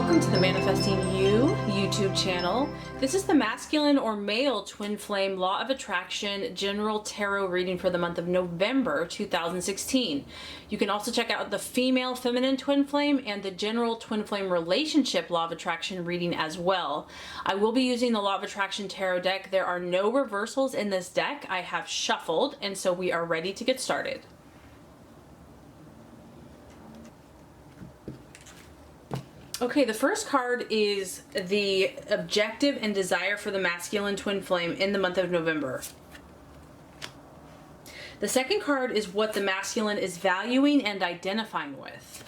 Welcome to the Manifesting You YouTube channel. This is the masculine or male twin flame law of attraction general tarot reading for the month of November 2016. You can also check out the female feminine twin flame and the general twin flame relationship law of attraction reading as well. I will be using the law of attraction tarot deck. There are no reversals in this deck. I have shuffled, and so we are ready to get started. Okay, the first card is the objective and desire for the masculine twin flame in the month of November. The second card is what the masculine is valuing and identifying with.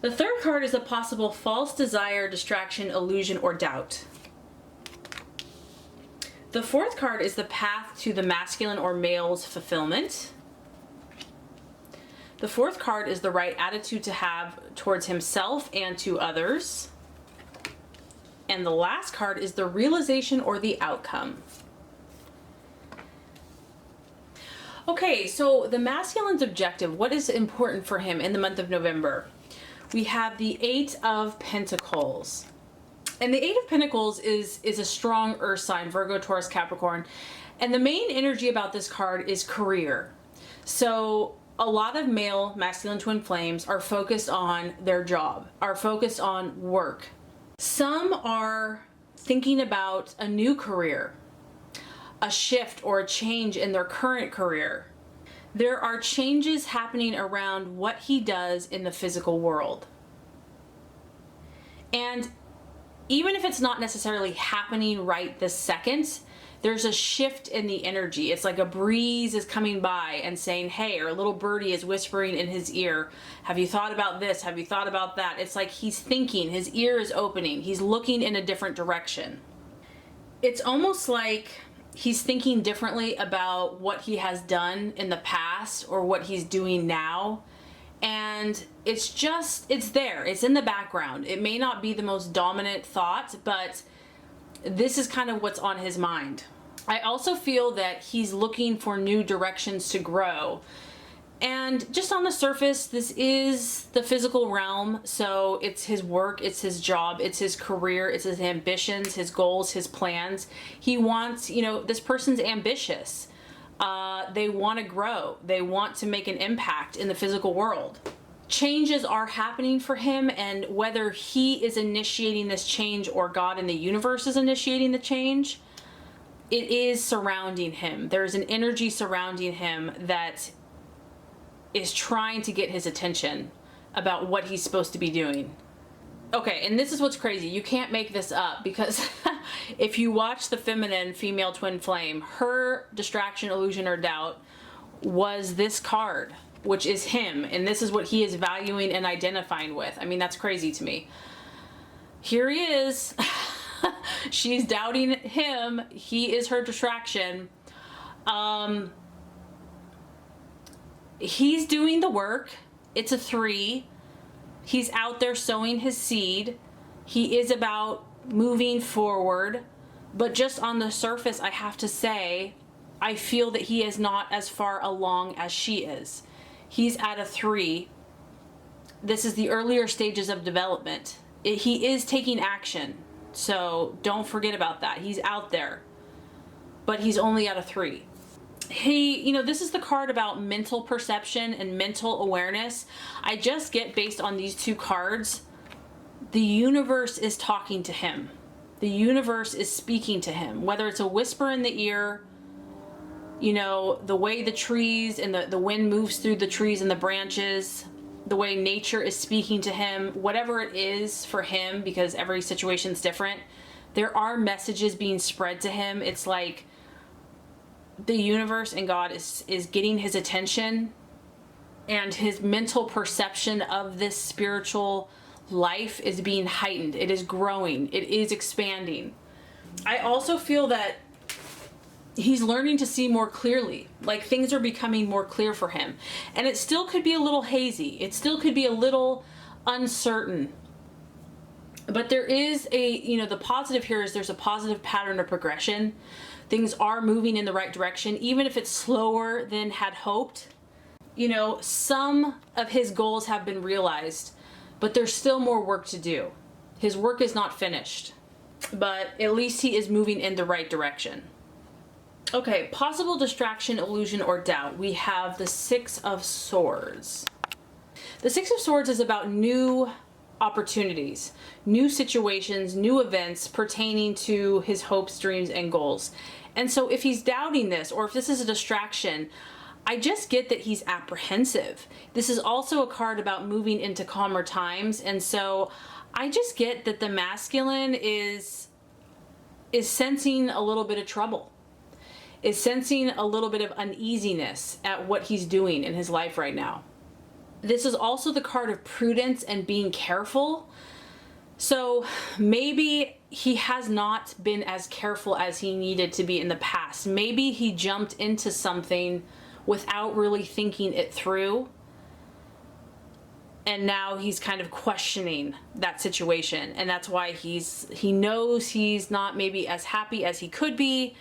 The third card is a possible false desire, distraction, illusion, or doubt. The fourth card is the path to the masculine or male's fulfillment. The fourth card is the right attitude to have towards himself and to others. And the last card is the realization or the outcome. Okay, so the masculine's objective, what is important for him in the month of November? We have the Eight of Pentacles. And the Eight of Pentacles is a strong earth sign, Virgo, Taurus, Capricorn. And the main energy about this card is career. So a lot of male masculine twin flames are focused on their job, are focused on work. Some are thinking about a new career, a shift or a change in their current career. There are changes happening around what he does in the physical world. And even if it's not necessarily happening right this second, there's a shift in the energy. It's like a breeze is coming by and saying, hey, or a little birdie is whispering in his ear, have you thought about this? Have you thought about that? It's like he's thinking, his ear is opening, he's looking in a different direction. It's almost like he's thinking differently about what he has done in the past or what he's doing now. And it's there, it's in the background. It may not be the most dominant thought, but this is kind of what's on his mind. I also feel that he's looking for new directions to grow. And just on the surface, this is the physical realm. So it's his work, it's his job, it's his career, it's his ambitions, his goals, his plans. He wants, this person's ambitious. They want to grow. They want to make an impact in the physical world. Changes are happening for him, and whether he is initiating this change or God in the universe is initiating the change, it is surrounding him. There's an energy surrounding him that is trying to get his attention about what he's supposed to be doing. Okay, and this is what's crazy. You can't make this up, because if you watch the feminine female twin flame, her distraction, illusion, or doubt was this card, which is him, and this is what he is valuing and identifying with. I mean, that's crazy to me. Here he is. She's doubting him. He is her distraction. He's doing the work. It's a 3. He's out there sowing his seed. He is about moving forward. But just on the surface, I have to say, I feel that he is not as far along as she is. He's at a 3. This is the earlier stages of development. He is taking action. So don't forget about that. He's out there. But he's only at a 3. This is the card about mental perception and mental awareness. I just get, based on these two cards, the universe is talking to him. The universe is speaking to him. Whether it's a whisper in the ear, the way the trees and the wind moves through the trees and the branches, the way nature is speaking to him, whatever it is for him, because every situation's different, there are messages being spread to him. It's like the universe and God is getting his attention, and his mental perception of this spiritual life is being heightened. It is growing. It is expanding. I also feel that he's learning to see more clearly. Like, things are becoming more clear for him. And it still could be a little hazy. It still could be a little uncertain. But there is the positive here is there's a positive pattern of progression. Things are moving in the right direction, even if it's slower than had hoped. Some of his goals have been realized. but there's still more work to do. His work is not finished, but at least he is moving in the right direction. Okay, possible distraction, illusion, or doubt. We have the Six of Swords. The Six of Swords is about new opportunities, new situations, new events pertaining to his hopes, dreams, and goals. And so if he's doubting this, or if this is a distraction, I just get that he's apprehensive. This is also a card about moving into calmer times. And so I just get that the masculine is sensing a little bit of trouble, is sensing a little bit of uneasiness at what he's doing in his life right now. This is also the card of prudence and being careful. So maybe he has not been as careful as he needed to be in the past. Maybe he jumped into something without really thinking it through. And now he's kind of questioning that situation. And that's why he knows he's not maybe as happy as he could be.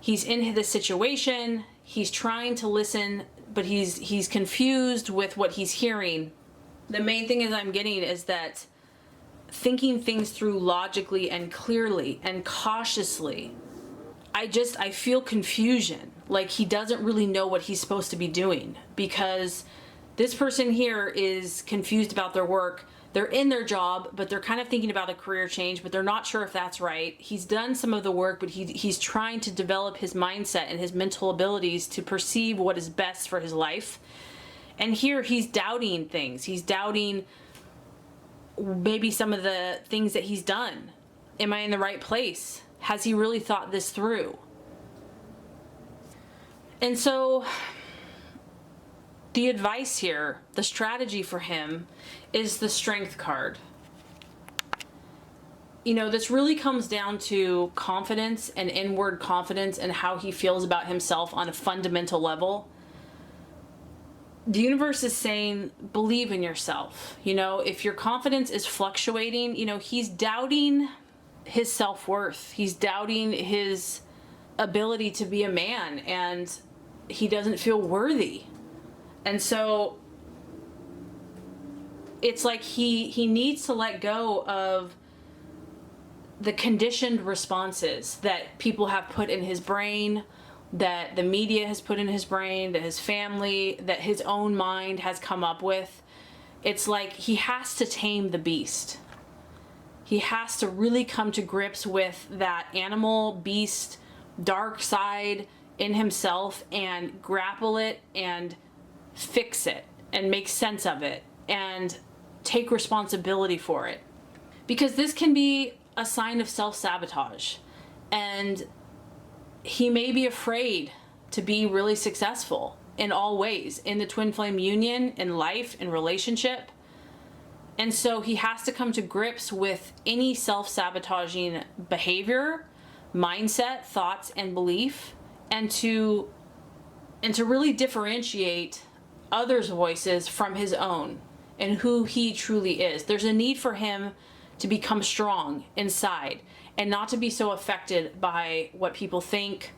He's in this situation. He's trying to listen, but he's confused with what he's hearing. The main thing I'm getting is that thinking things through logically and clearly and cautiously, I feel confusion. Like he doesn't really know what he's supposed to be doing, because this person here is confused about their work. They're in their job, but they're kind of thinking about a career change, but they're not sure if that's right. He's done some of the work, but he's trying to develop his mindset and his mental abilities to perceive what is best for his life. And here he's doubting things. He's doubting maybe some of the things that he's done. Am I in the right place? Has he really thought this through? And so the advice here, the strategy for him, is the Strength card. You know, this really comes down to confidence and inward confidence and how he feels about himself on a fundamental level. The universe is saying, believe in yourself. You know, if your confidence is fluctuating, you know, he's doubting his self-worth. He's doubting his ability to be a man, and he doesn't feel worthy. And so it's like he needs to let go of the conditioned responses that people have put in his brain, that the media has put in his brain, that his family, that his own mind has come up with. It's like he has to tame the beast. He has to really come to grips with that animal, beast, dark side in himself and grapple it and fix it and make sense of it and take responsibility for it. Because this can be a sign of self-sabotage, and he may be afraid to be really successful in all ways, in the twin flame union, in life, in relationship. And so he has to come to grips with any self-sabotaging behavior, mindset, thoughts, and belief, and to really differentiate others' voices from his own and who he truly is. There's a need for him to become strong inside and not to be so affected by what people think,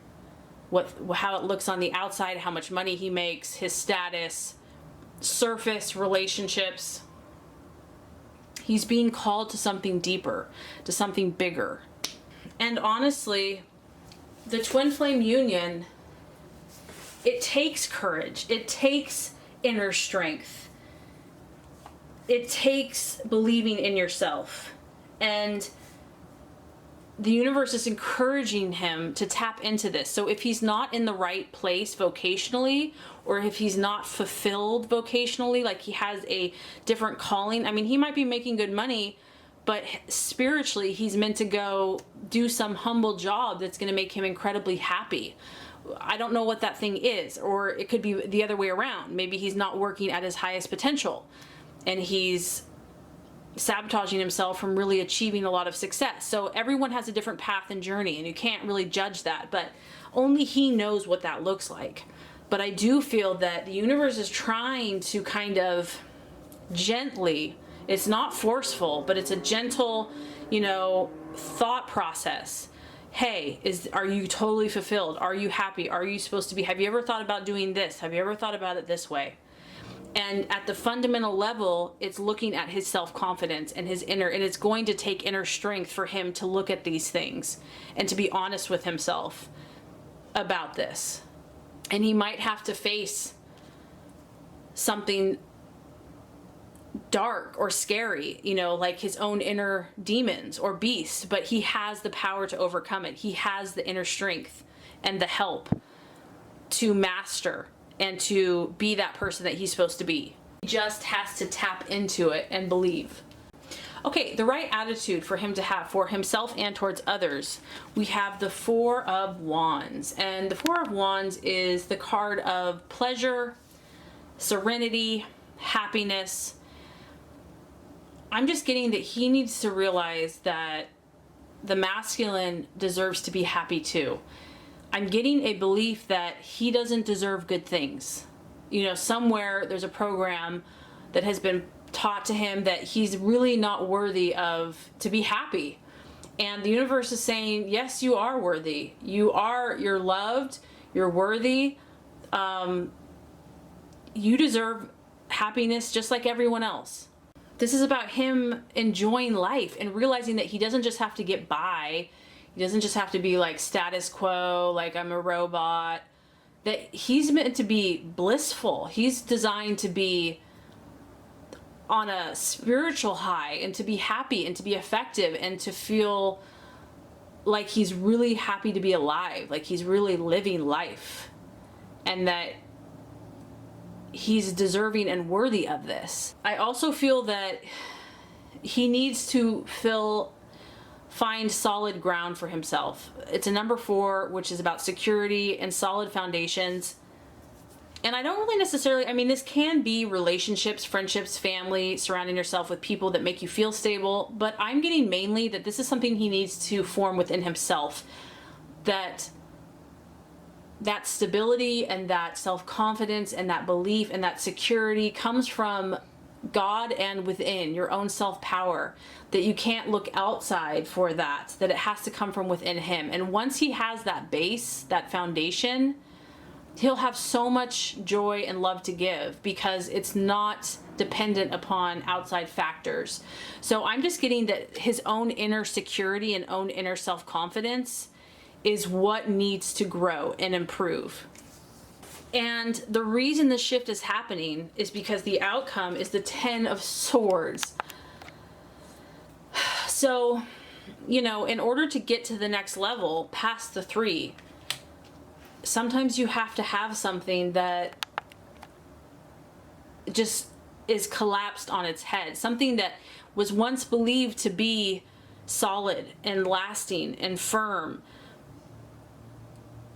how it looks on the outside, how much money he makes, his status, surface relationships. He's being called to something deeper, to something bigger. And honestly, the twin flame union, it takes courage. It takes inner strength. It takes believing in yourself. And the universe is encouraging him to tap into this. So if he's not in the right place vocationally, or if he's not fulfilled vocationally, like he has a different calling, I mean, he might be making good money, but spiritually he's meant to go do some humble job that's going to make him incredibly happy. I don't know what that thing is, or it could be the other way around. Maybe he's not working at his highest potential and he's sabotaging himself from really achieving a lot of success. So everyone has a different path and journey, and you can't really judge that, but only he knows what that looks like. But I do feel that the universe is trying to kind of gently, it's not forceful, but it's a gentle, thought process. Hey, are you totally fulfilled? Are you happy? Are you supposed to be? Have you ever thought about doing this? Have you ever thought about it this way? And at the fundamental level, it's looking at his self-confidence and his inner, and it's going to take inner strength for him to look at these things and to be honest with himself about this. And he might have to face something dark or scary, you know, like his own inner demons or beasts, but he has the power to overcome it. He has the inner strength and the help to master and to be that person that he's supposed to be. He just has to tap into it and believe. Okay, the right attitude for him to have for himself and towards others. We have the Four of Wands, and the Four of Wands is the card of pleasure, serenity, happiness. I'm just getting that he needs to realize that the masculine deserves to be happy too. I'm getting a belief that he doesn't deserve good things. You know, somewhere there's a program that has been taught to him that he's really not worthy of to be happy. And the universe is saying, yes, you are worthy. You're loved, you're worthy. You deserve happiness just like everyone else. This is about him enjoying life and realizing that he doesn't just have to get by. He doesn't just have to be like status quo, like I'm a robot. That he's meant to be blissful. He's designed to be on a spiritual high and to be happy and to be effective and to feel like he's really happy to be alive, like he's really living life, and that he's deserving and worthy of this. I also feel that he needs to find solid ground for himself. It's a number 4, which is about security and solid foundations. And I don't really necessarily, I mean, this can be relationships, friendships, family, surrounding yourself with people that make you feel stable, but I'm getting mainly that this is something he needs to form within himself. That stability and that self-confidence and that belief and that security comes from God and within your own self-power, that you can't look outside for that it has to come from within him. And once he has that base, that foundation, he'll have so much joy and love to give because it's not dependent upon outside factors. So I'm just getting that his own inner security and own inner self-confidence is what needs to grow and improve. And the reason the shift is happening is because the outcome is the 10 of Swords. So, you know, in order to get to the next level past the 3, sometimes you have to have something that just is collapsed on its head. Something that was once believed to be solid and lasting and firm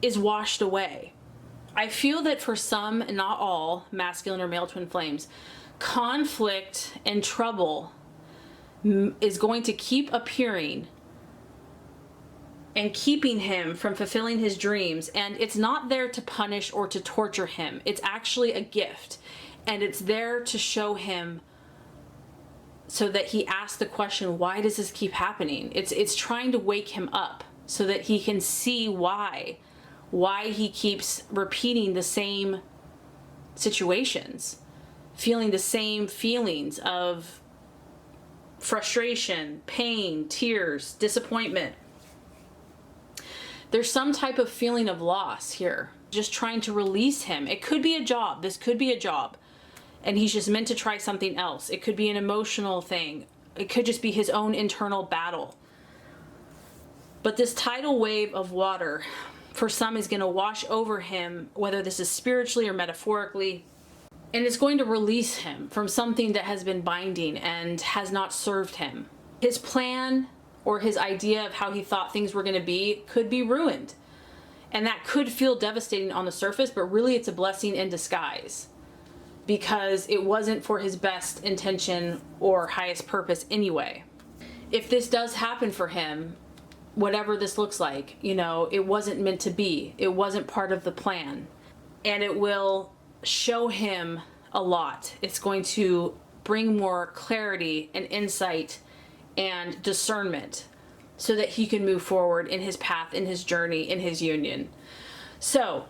is washed away. I feel that for some, and not all, masculine or male twin flames, conflict and trouble is going to keep appearing and keeping him from fulfilling his dreams. And it's not there to punish or to torture him. It's actually a gift. And it's there to show him so that he asks the question, why does this keep happening? It's trying to wake him up so that he can see why he keeps repeating the same situations, feeling the same feelings of frustration, pain, tears, disappointment. There's some type of feeling of loss here, just trying to release him. It could be a job. This could be a job. And he's just meant to try something else. It could be an emotional thing. It could just be his own internal battle. But this tidal wave of water, for some, is going to wash over him, whether this is spiritually or metaphorically. And it's going to release him from something that has been binding and has not served him. His plan or his idea of how he thought things were going to be could be ruined. And that could feel devastating on the surface, but really it's a blessing in disguise, because it wasn't for his best intention or highest purpose anyway. If this does happen for him, whatever this looks like, you know, it wasn't meant to be. It wasn't part of the plan. And it will show him a lot. It's going to bring more clarity and insight and discernment so that he can move forward in his path, in his journey, in his union. So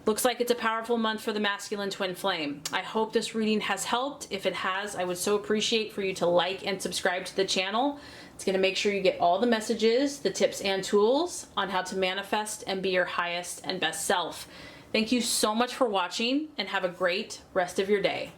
Looks like it's a powerful month for the masculine twin flame. I hope this reading has helped. If it has, I would so appreciate for you to like and subscribe to the channel. It's going to make sure you get all the messages, the tips and tools on how to manifest and be your highest and best self. Thank you so much for watching, and have a great rest of your day.